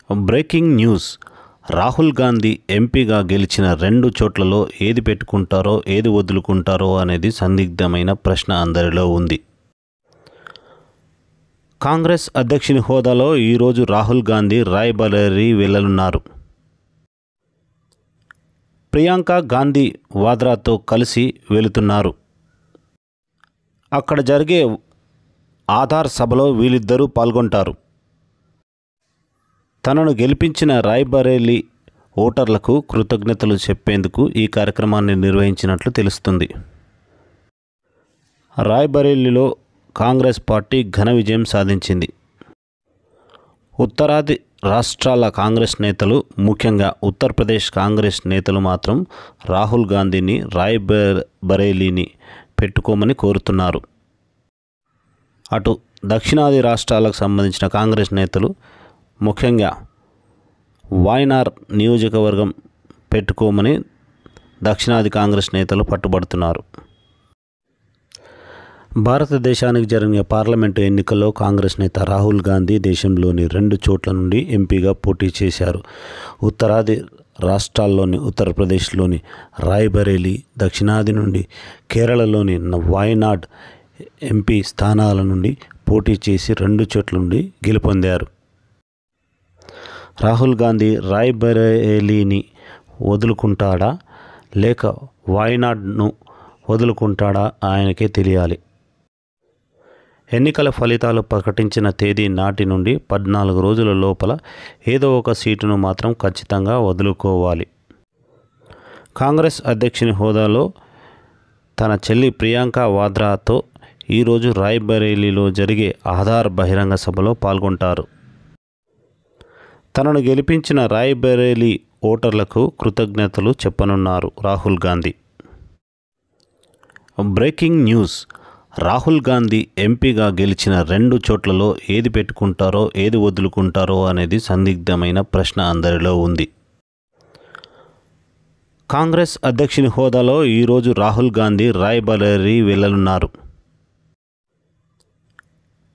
Breaking news. Rahul Gandhi ఎంపీగా గెలిచిన 2 చోట్లలో ఏది పెట్టుకుంటారో ఏది వదులుకుంటారో అనేది సందిగ్ధమైన ప్రశ్న అందరిలో ఉంది. కాంగ్రెస్ అధ్యక్షుని హోదాలో ఈరోజు రాహుల్ గాంధీ రాయ్బరేలీ వెళ్లనున్నారు. ప్రియాంక గాంధీ వాద్రాతో కలిసి వెళుతున్నారు. అక్కడ జరిగే ఆధార్ సభలో వీళ్ళిద్దరూ పాల్గొంటారు. తనను గెలిపించిన రాయ్బరేలీ ఓటర్లకు కృతజ్ఞతలు చెప్పేందుకు ఈ కార్యక్రమాన్ని నిర్వహించినట్లు తెలుస్తుంది. రాయ్బరేలీలో కాంగ్రెస్ పార్టీ ఘన విజయం సాధించింది. ఉత్తరాది రాష్ట్రాల కాంగ్రెస్ నేతలు, ముఖ్యంగా ఉత్తరప్రదేశ్ కాంగ్రెస్ నేతలు మాత్రం రాహుల్ గాంధీని రాయ్బరేలీని పెట్టుకోమని కోరుతున్నారు. అటు దక్షిణాది రాష్ట్రాలకు సంబంధించిన కాంగ్రెస్ నేతలు, ముఖ్యంగా వాయనాడ్ నియోజకవర్గం పెట్టుకోమని దక్షిణాది కాంగ్రెస్ నేతలు పట్టుబడుతున్నారు. భారతదేశానికి జరిగిన పార్లమెంటు ఎన్నికల్లో కాంగ్రెస్ నేత రాహుల్ గాంధీ దేశంలోని 2 చోట్ల నుండి ఎంపీగా పోటీ చేశారు. ఉత్తరాది రాష్ట్రాల్లోని ఉత్తరప్రదేశ్లోని రాయ్బరేలీ, దక్షిణాది నుండి కేరళలోని వాయనాడ్ ఎంపీ స్థానాల నుండి పోటీ చేసి 2 చోట్ల నుండి గెలుపొందారు. రాహుల్ గాంధీ రాయ్బరేలీని వదులుకుంటాడా లేక వాయనాడ్ను వదులుకుంటాడా ఆయనకే తెలియాలి. ఎన్నికల ఫలితాలు ప్రకటించిన తేదీ నాటి నుండి 14 రోజుల లోపల ఏదో ఒక సీటును మాత్రం ఖచ్చితంగా వదులుకోవాలి. కాంగ్రెస్ అధ్యక్షుని హోదాలో తన చెల్లి ప్రియాంక వాద్రాతో ఈరోజు రాయ్బరేలీలో జరిగే ఆధార్ బహిరంగ సభలో పాల్గొంటారు. తనను గెలిపించిన రాయ్బరేలీ ఓటర్లకు కృతజ్ఞతలు చెప్పనున్నారు రాహుల్ గాంధీ. Breaking news. రాహుల్ గాంధీ ఎంపీగా గెలిచిన 2 చోట్లలో ఏది పెట్టుకుంటారో ఏది వదులుకుంటారో అనేది సందిగ్ధమైన ప్రశ్న అందరిలో ఉంది. కాంగ్రెస్ అధ్యక్షుని హోదాలో ఈరోజు రాహుల్ గాంధీ రాయ్బరేలీ వెళ్లనున్నారు.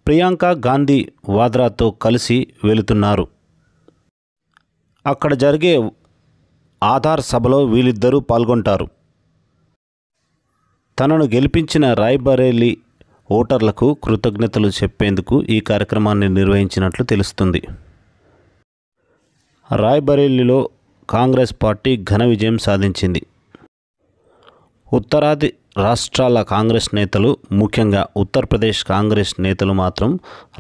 ప్రియాంక గాంధీ వాద్రాతో కలిసి వెళుతున్నారు. అక్కడ జరిగే ఆధార్ సభలో వీళ్ళిద్దరూ పాల్గొంటారు. తనను గెలిపించిన రాయ్బరేలీ ఓటర్లకు కృతజ్ఞతలు చెప్పేందుకు ఈ కార్యక్రమాన్ని నిర్వహించినట్లు తెలుస్తుంది. రాయ్బరేలీలో కాంగ్రెస్ పార్టీ ఘన విజయం సాధించింది. ఉత్తరాది రాష్ట్రాల కాంగ్రెస్ నేతలు, ముఖ్యంగా ఉత్తరప్రదేశ్ కాంగ్రెస్ నేతలు మాత్రం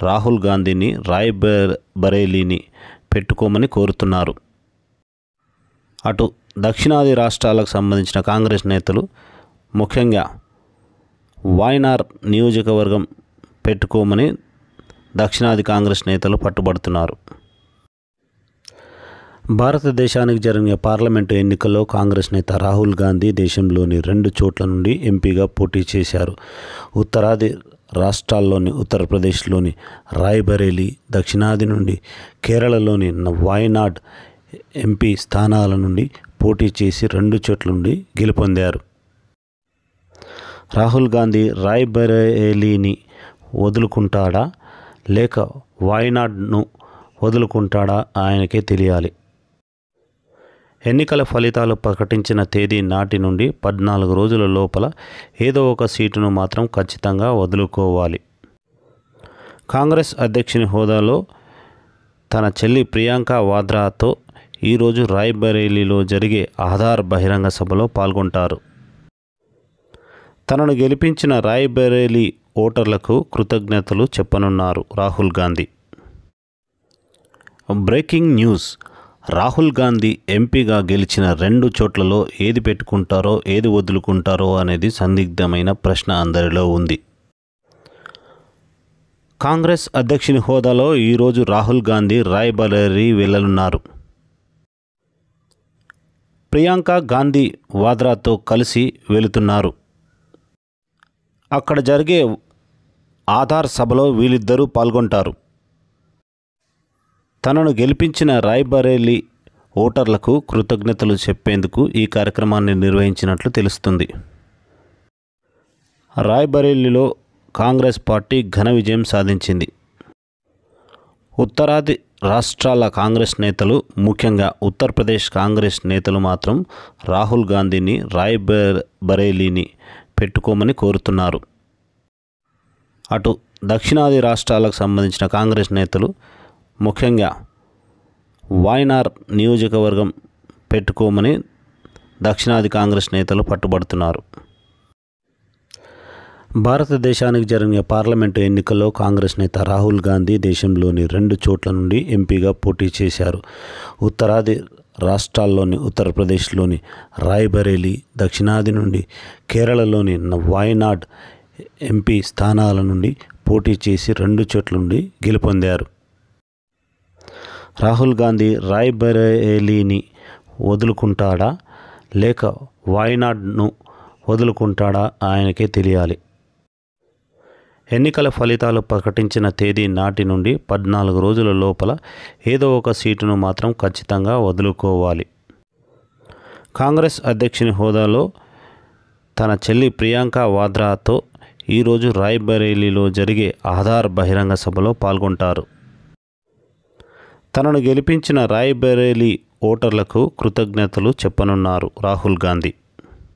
రాహుల్ గాంధీని రాయ్బరేలీని పెట్టుకోమని కోరుతున్నారు. అటు దక్షిణాది రాష్ట్రాలకు సంబంధించిన కాంగ్రెస్ నేతలు, ముఖ్యంగా వాయనాడ్ నియోజకవర్గం పెట్టుకోమని దక్షిణాది కాంగ్రెస్ నేతలు పట్టుబడుతున్నారు. భారతదేశానికి జరిగిన పార్లమెంటు ఎన్నికల్లో కాంగ్రెస్ నేత రాహుల్ గాంధీ దేశంలోని 2 చోట్ల నుండి ఎంపీగా పోటీ చేశారు. ఉత్తరాది రాష్ట్రాల్లోని ఉత్తరప్రదేశ్లోని రాయ్బరేలీ, దక్షిణాది నుండి కేరళలోని వాయనాడ్ ఎంపీ స్థానాల నుండి పోటీ చేసి 2 చోట్ల నుండి గెలుపొందారు. రాహుల్ గాంధీ రాయ్బరేలీని వదులుకుంటాడా లేక వాయనాడ్ను వదులుకుంటాడా ఆయనకే తెలియాలి. ఎన్నికల ఫలితాలు ప్రకటించిన తేదీ నాటి నుండి 14 రోజుల లోపల ఏదో ఒక సీటును మాత్రం ఖచ్చితంగా వదులుకోవాలి. కాంగ్రెస్ అధ్యక్షుని హోదాలో తన చెల్లి ప్రియాంక వాద్రాతో ఈరోజు రాయ్బరేలీలో జరిగే ఆధార్ బహిరంగ సభలో పాల్గొంటారు. తనను గెలిపించిన రాయ్బరేలీ ఓటర్లకు కృతజ్ఞతలు చెప్పనున్నారు రాహుల్ గాంధీ. Breaking news. రాహుల్ గాంధీ ఎంపీగా గెలిచిన 2 చోట్లలో ఏది పెట్టుకుంటారో ఏది వదులుకుంటారో అనేది సందిగ్ధమైన ప్రశ్న అందరిలో ఉంది. కాంగ్రెస్ అధ్యక్షుని హోదాలో ఈరోజు రాహుల్ గాంధీ రాయ్బరేలీ వెళ్లనున్నారు. ప్రియాంక గాంధీ వాద్రాతో కలిసి వెళుతున్నారు. అక్కడ జరిగే ఆధార్ సభలో వీళ్ళిద్దరూ పాల్గొంటారు. తనను గెలిపించిన రాయ్బరేలీ ఓటర్లకు కృతజ్ఞతలు చెప్పేందుకు ఈ కార్యక్రమాన్ని నిర్వహించినట్లు తెలుస్తుంది. రాయ్బరేలీలో కాంగ్రెస్ పార్టీ ఘన విజయం సాధించింది. ఉత్తరాది రాష్ట్రాల కాంగ్రెస్ నేతలు, ముఖ్యంగా ఉత్తరప్రదేశ్ కాంగ్రెస్ నేతలు మాత్రం రాహుల్ గాంధీని రాయ్బరేలీని పెట్టుకోమని కోరుతున్నారు. అటు దక్షిణాది రాష్ట్రాలకు సంబంధించిన కాంగ్రెస్ నేతలు, ముఖ్యంగా వాయనాడ్ నియోజకవర్గం పెట్టుకోమని దక్షిణాది కాంగ్రెస్ నేతలు పట్టుబడుతున్నారు. భారతదేశానికి జరిగిన పార్లమెంటు ఎన్నికల్లో కాంగ్రెస్ నేత రాహుల్ గాంధీ దేశంలోని 2 చోట్ల నుండి ఎంపీగా పోటీ చేశారు. ఉత్తరాది రాష్ట్రాల్లోని ఉత్తరప్రదేశ్లోని రాయ్బరేలీ, దక్షిణాది నుండి కేరళలోని వాయనాడ్ ఎంపీ స్థానాల నుండి పోటీ చేసి 2 చోట్ల నుండి గెలుపొందారు. రాహుల్ గాంధీ రాయ్బరేలీని వదులుకుంటాడా లేక వాయనాడ్ను వదులుకుంటాడా ఆయనకే తెలియాలి. ఎన్నికల ఫలితాలు ప్రకటించిన తేదీ నాటి నుండి 14 రోజుల లోపల ఏదో ఒక సీటును మాత్రం ఖచ్చితంగా వదులుకోవాలి. కాంగ్రెస్ అధ్యక్షుని హోదాలో తన చెల్లి ప్రియాంక వాద్రాతో ఈరోజు రాయ్బరేలీలో జరిగే ఆధార్ బహిరంగ సభలో పాల్గొంటారు. తనను గెలిపించిన రాయ్బరేలీ ఓటర్లకు కృతజ్ఞతలు చెప్పనున్నారు రాహుల్ గాంధీ.